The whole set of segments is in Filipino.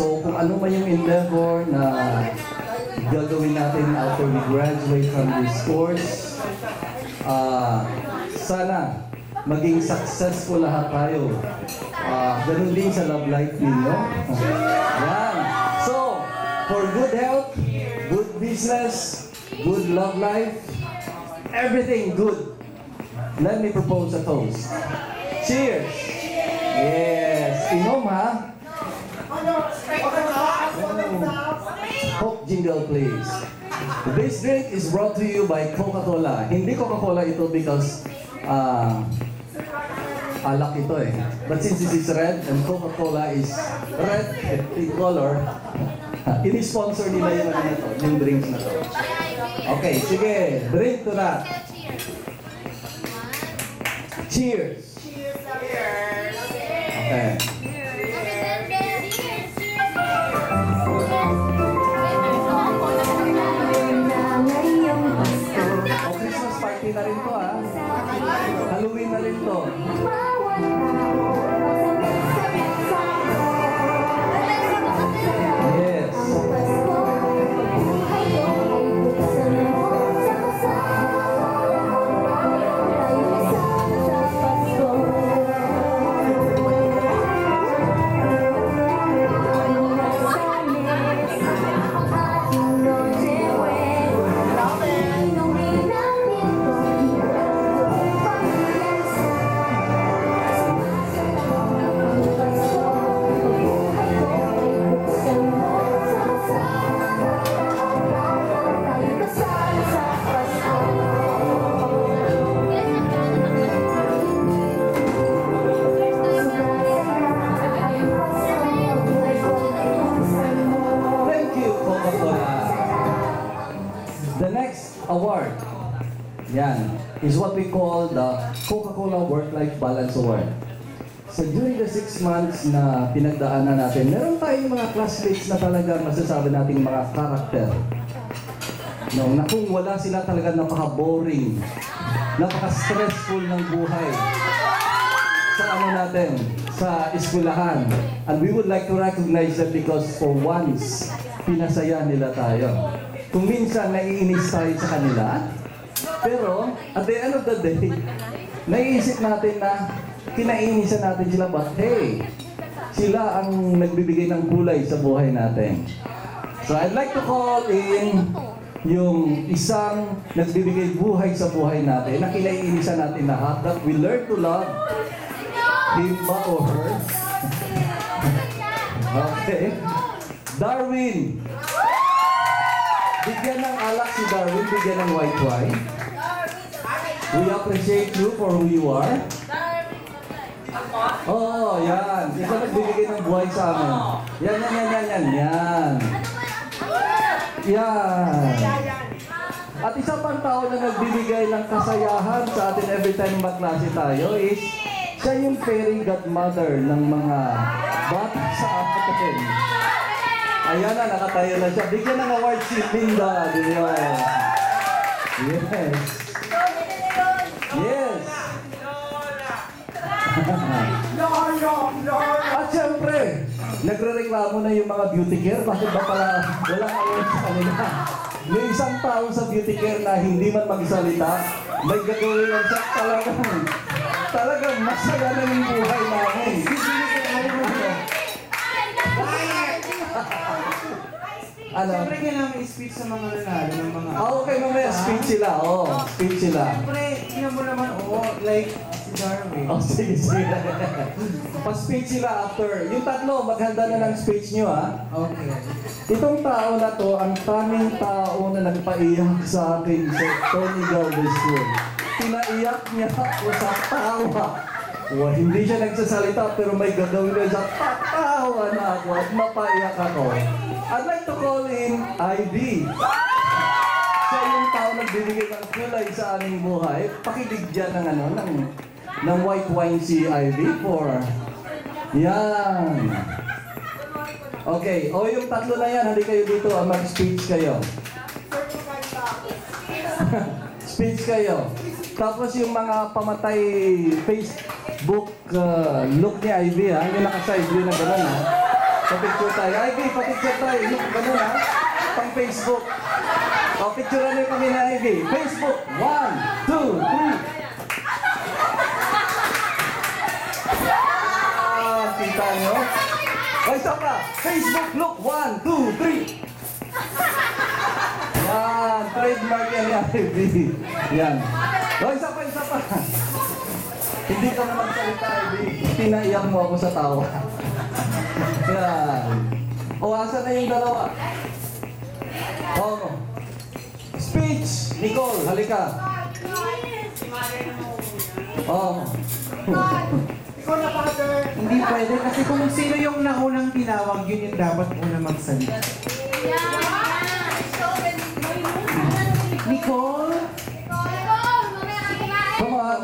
So kung ano man yung endeavor na gagawin natin after we graduate from this course, sana maging successful lahat tayo. Ganun din sa love life ninyo. Yan. So, for good health, good business, good love life, everything good. Let me propose a toast. Cheers! Yes! Inom ha? Coke jingle please. This drink is brought to you by Coca-Cola. Hindi Coca-Cola ito because alak ito eh. But since this is red and Coca-Cola is red in color, ini-sponsor nila yung ano na to, yung drinks na to. Okay, sige. Drink to that. Cheers! Okay. O, Christmas party na rin to ah. Halloween na rin to. Yes. The next award, yan, is what we call the Coca-Cola Work-Life Balance Award. So during the 6 months na pinagdaanan natin, meron tayong mga classmates na talaga masasabi nating mga karakter. No, na kung wala sila talaga napaka-boring, napaka-stressful ng buhay sa ano natin, sa eskwelahan. And we would like to recognize them because for once, pinasaya nila tayo. Kung minsan naiinis tayo sa kanila, pero at the end of the day, naiisip natin na kinainisan natin sila, but hey, sila ang nagbibigay ng kulay sa buhay natin. So I'd like to call in yung isang nagbibigay buhay sa buhay natin, na kinainisan natin lahat, that we learn to love him or her. Okay. Darwin. Bigyan ng alak si Darwin, bigyan ng white wine. We appreciate you for who you are. Oh, yan. Ikaw nagbibigay ng buhay sa amin. Yan. Yan. At isa pang tao na nagbibigay ng kasayahan sa atin every time magklase tayo is siya yung fairy godmother ng mga bata sa atin. Ayan na, nakatayo na siya. Bigyan ng award si Linda. Yes. Yes. At syempre, nagre-reklamo na yung mga beauty care. Bakit ba pala walang award sa kanila? May isang tao sa beauty care na hindi man magsalita, may gagawin lang siya talagang masaya na yung buhay namin. Ano? Siyempre kailangan may speech sa mga nanalo ng mga... Okay, mamaya speech sila. Speech sila. Siyempre, tingnan mo naman, like si Darwin. Sige. Pa-speech sila after. Yung tatlo, maghanda na ng speech nyo, ha? Okay. Itong tao na to, ang tanging tao na nagpaiyak sa akin sa Tony Galvez School. Pinaiyak niya ako sa tawa. Hindi siya nagsasalita, pero may gagawin na siya. Tatawa na ako at mapaiyak ako. I'd like to call in Ivy. Siya yung tao nagbibigay ng kulay sa aming buhay. Pakibigyan ng white wine si Ivy for... Yan. Okay, yung tatlo na yan, hindi kayo dito, mag-speech kayo. Speech kayo. Tapos yung mga pamatay Facebook look ni Ivy, yung naka-side view na gano'n, Pa-picture tayo. Ivy, pa-picture tayo. Yung ganun ha. Pang Facebook. O, picturean niyo kami na Ivy. Facebook. 1, 2, 3. Kita nyo? O, isa pa. Facebook look. 1, 2, 3. Yan. Trademark yan ni Ivy. Yan. O, isa pa, isa pa. Hindi ka na magsalita, Ivy. Pinaiyak mo ako sa tawa. Yan. O, asan na yung dalawa? O, speech. Nicole, halika. O. Ikaw na, Father. Hindi pwede kasi kung sino yung naunang tinawag, yun yung dapat una magsalita. Nicole? Come on.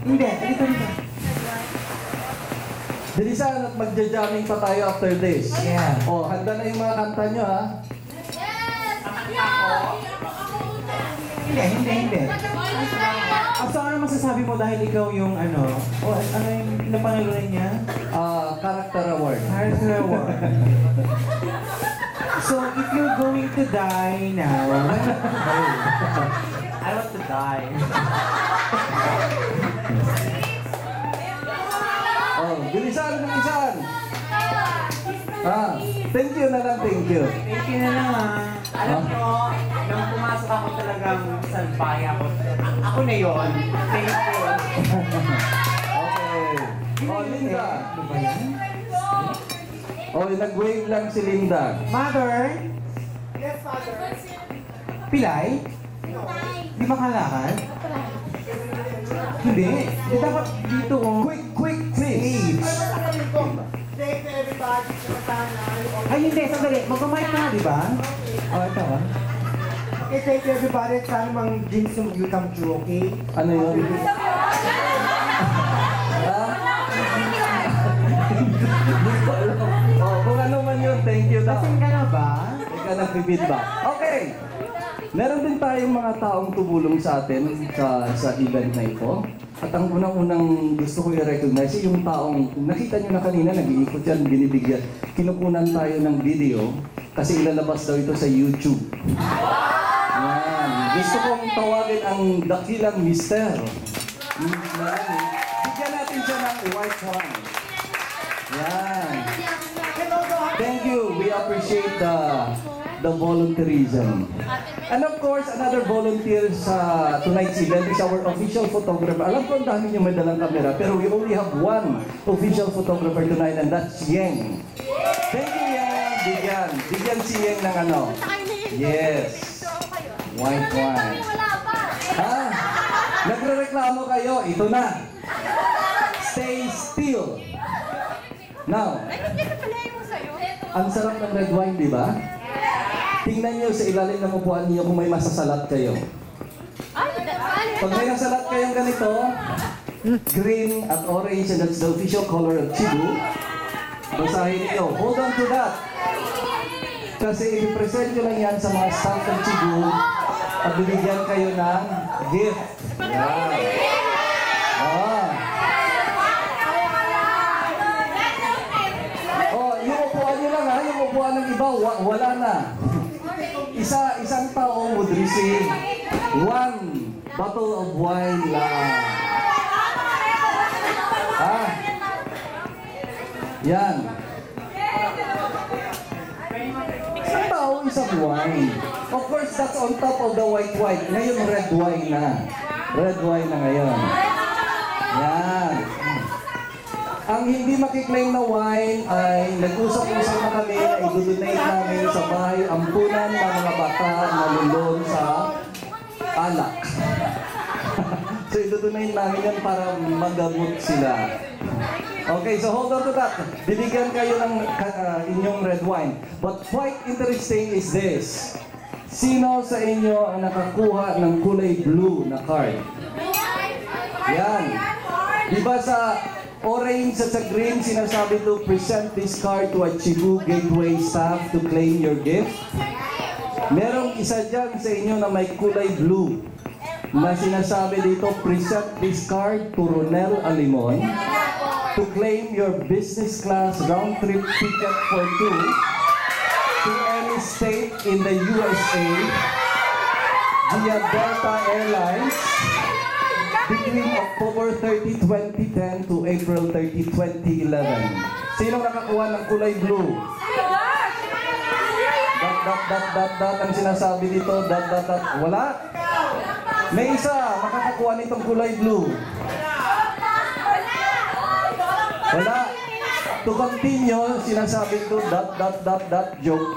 Hindi, dito dito. Bilisan at magja-jamming pa tayo after this. Yeah. O, handa na yung mga kanta nyo, ha? Hindi. So ano masasabi mo dahil ikaw yung ano? O ano yung napangalunan niya? Character award. Character award. So if you're going to die now, I want to die. Oh, bilisan. Thank you na lang, thank you. Thank you na lang ah. Alam nyo, nung pumasok ako talagang salbay ako. Ako na yun. Thank you. Okay. Oh, Linda. Oh, nag-wave lang si Linda. Mother? Yes, Father. Pilay? Di ba kalakad? Hindi. Di dapat dito oh. Quick, please. Thank you everybody. Ay hindi, sandali. Mag-mic ka na, di ba? Oh, ito ah. Okay, thank you everybody. Sana mang dreams of you come true, okay? Ano yun? Oh, kung ano man yun, thank you daw. Lasing ka na ba? Ika nag-feedback. Okay. Meron din tayong mga taong tumulong sa atin sa event na ito. At ang unang-unang gusto ko i-recognize yung taong nakita nyo na kanina, nag-iikot yan, binibigyan. Kinukunan tayo ng video kasi ilalabas daw ito sa YouTube. Yan. Gusto kong tawagin ang dakilang mister. Bigyan natin siya ng white wine. Yan. Thank you. We appreciate the volunteerism. And of course, another volunteer sa tonight's event is our official photographer. Alam ko ang dami niyo may dalang kamera, pero we only have one official photographer tonight, and that's Yeng. Thank you, Yeng. Bigyan si Yeng ng ano. Yes. White wine. Ha? Nagre-reklamo kayo. Ito na. Stay still. Now, ang sarap ng red wine, di ba? Tingnan niyo sa ilalim ng upuan niyo kung may masasalat kayo. Pag may nasalat kayong ganito, green at orange, and that's the official color of Cebu, basahin niyo. Hold on to that. Kasi i-present nyo lang yan sa mga staff ng Cebu at bibigyan kayo ng gift. Yan. Yung upuan nyo lang ha, yung upuan ng iba, wala na. Isang tao would receive 1 bottle of wine lang. Yan. Isang tao, isang wine. Of course, that's on top of the white wine. Ngayon, red wine na. Red wine na ngayon. Yan. Ang hindi makiklaim na wine ay nag-usap-usap na kami na i-donate namin sa bahay ampunan ng mga bata na lulon sa alak. So i-donate namin yan para magamot sila. Okay, so hold on to that. Bibigyan kayo ng inyong red wine. But quite interesting is this. Sino sa inyo ang nakakuha ng kulay blue na card? Yan. Diba sa orange at sa green, sinasabi to present this card to a Cebu Gateway staff to claim your gift. Merong isa dyan sa inyo na may kulay blue na sinasabi dito, present this card to Ronel Alimon. to claim your business class round trip ticket for two to any state in the USA via Delta Airlines between October 30, 2010 to April 30, 2011. Sino nakakuha ng kulay blue? Dot ang sinasabi dito, dot. Wala? May isa, makakakuha nitong kulay blue. Wala. To continue, sinasabi ko, dot, joke.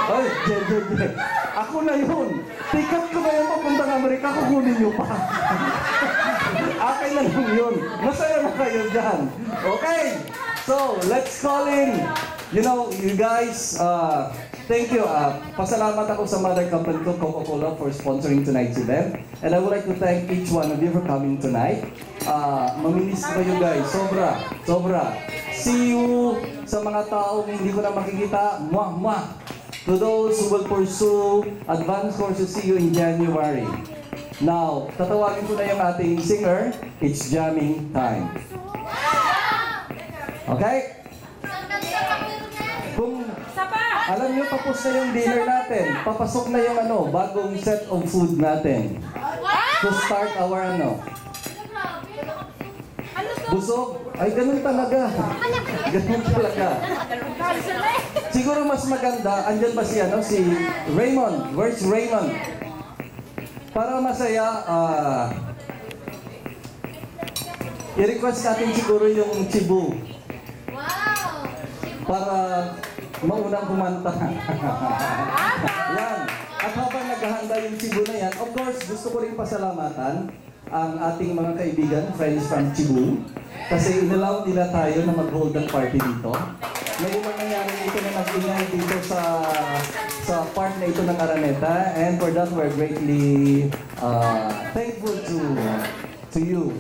Ay, ako na yun. Ticket ko na yung papuntang Amerika, kukunin nyo pa. Akin na lang yun. Masaya na kayo dyan. Okay? So, let's call in. You know, you guys, thank you. Pasalamat ako sa mother company ko, Coca-Cola, for sponsoring tonight's event. And I would like to thank each one of you for coming tonight. Maminis ko kayo guys. Sobra. See you sa mga taong hindi ko na makikita. Mwah. To those who will pursue advanced courses, see you in January. Now, tatawagin ko na yung ating singer. It's jamming time. Okay? Kung alam nyo, tapos na yung dinner natin. Papasok na yung bagong set of food natin. To start our busog? Ay, ganun talaga. Ganun talaga. Siguro mas maganda, andyan ba si Raymond? Where's Raymond? Para masaya, i-request natin siguro yung Cebu. Para maunang kumanta. Yan. At habang naghahanda yung Cebu na yan, of course, gusto ko rin pasalamatan ang ating mga kaibigan, friends from Cebu. Kasi inalaw nila tayo na mag-hold ng party dito. May ibang nangyari dito na nag-ingay dito sa part na ito ng Araneta. And for that, we're greatly thankful to you,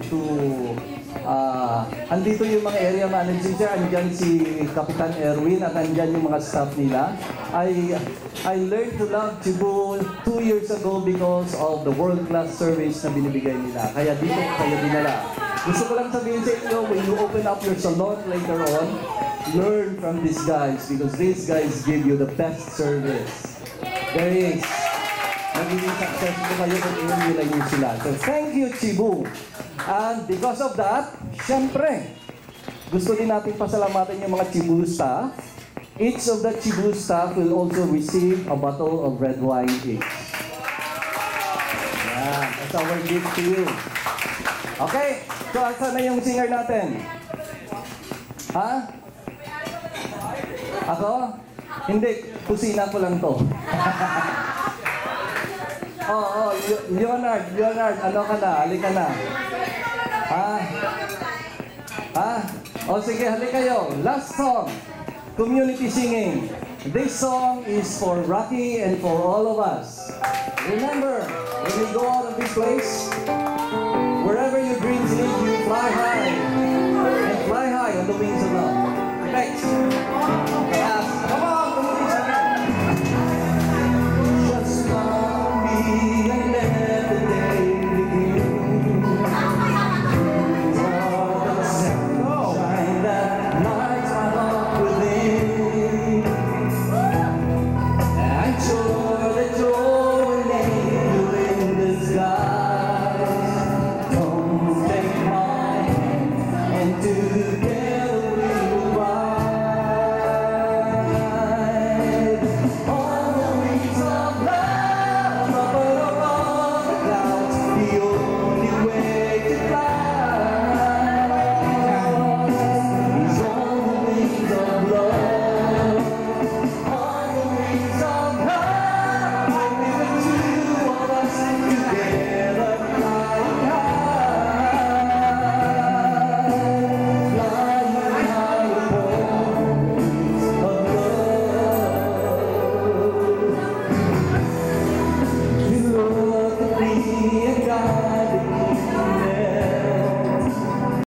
andito yung mga area manager, andyan si Kapitan Erwin at andyan yung mga staff nila. I learned to love Cebu 2 years ago because of the world-class service na binibigay nila. Kaya dito kayo dinala. Gusto ko lang sabihin sa inyo, when you open up your salon later on, learn from these guys because these guys give you the best service. There is. Magiging successful kayo kung i-nilay nyo sila. So, thank you, Cebu. And because of that, syempre, gusto din natin pasalamatan yung mga Cebu staff. Each of the Cebu staff will also receive a bottle of red wine each. Yeah, that's our gift to you. Okay, so asa na yung singer natin? Ha? Ako? Hindi, kusina ko lang to. Leonard, ano ka na? Halika na. O sige, halika kayo. Last song, community singing. This song is for Rocky and for all of us. Remember, when you go out of this place, wherever your dreams lead you, fly high. And fly high on the wings of love. Next.